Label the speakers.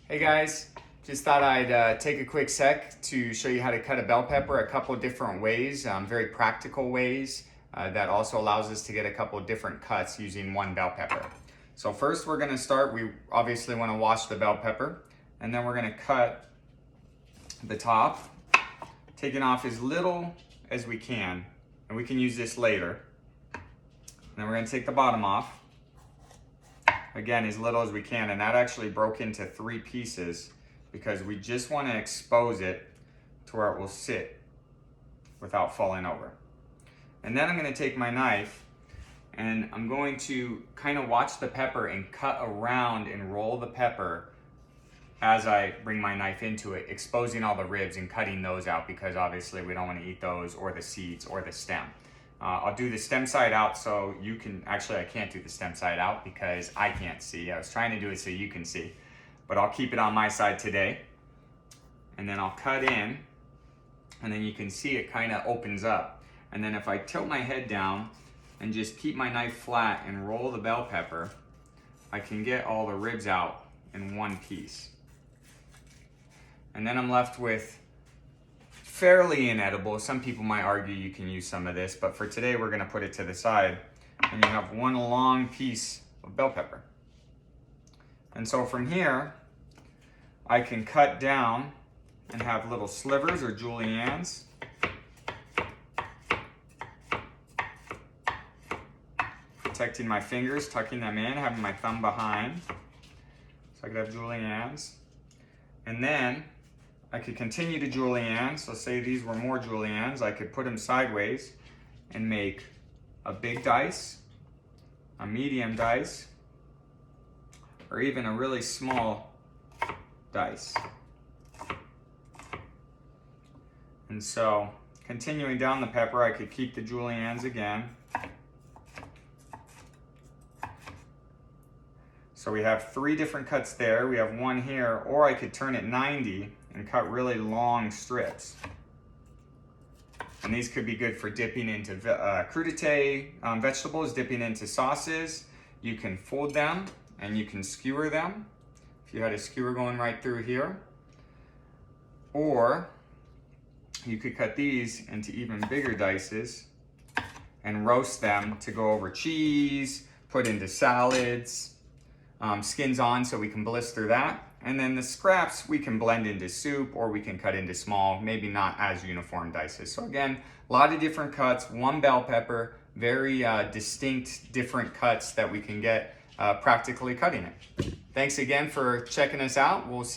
Speaker 1: Hey guys, just thought I'd take a quick sec to show you how to cut a bell pepper a couple different ways, very practical ways that also allows us to get a couple different cuts using one bell pepper. So first we're going to start, we obviously want to wash the bell pepper, and then we're going to cut the top, taking off as little as we can, and we can use this later. And then we're going to take the bottom off. Again, as little as we can, and that actually broke into 3 pieces because we just want to expose it to where it will sit without falling over. And then I'm going to take my knife and I'm going to kind of watch the pepper and cut around and roll the pepper as I bring my knife into it, exposing all the ribs and cutting those out because obviously we don't want to eat those or the seeds or the stem. I'll do the stem side out so you can, actually I can't do the stem side out because I can't see. I was trying to do it so you can see, but I'll keep it on my side today. And then I'll cut in, and then you can see it kind of opens up. And then if I tilt my head down and just keep my knife flat and roll the bell pepper, I can get all the ribs out in one piece. And then I'm left with fairly inedible. Some people might argue you can use some of this, but for today we're going to put it to the side, and you have one long piece of bell pepper. And so from here I can cut down and have little slivers or juliennes. Protecting my fingers, tucking them in, having my thumb behind so I could have juliennes. And then I could continue to julienne, so say these were more juliennes, I could put them sideways and make a big dice, a medium dice, or even a really small dice. And so, continuing down the pepper, I could keep the juliennes again. So we have 3 different cuts there, we have one here, or I could turn it 90 and cut really long strips. And these could be good for dipping into crudité vegetables, dipping into sauces. You can fold them and you can skewer them if you had a skewer going right through here. Or you could cut these into even bigger dices and roast them to go over cheese, put into salads, skins on so we can blister that. And then the scraps we can blend into soup, or we can cut into small, maybe not as uniform dices. So again, a lot of different cuts, one bell pepper, very distinct different cuts that we can get practically cutting it. Thanks again for checking us out. We'll see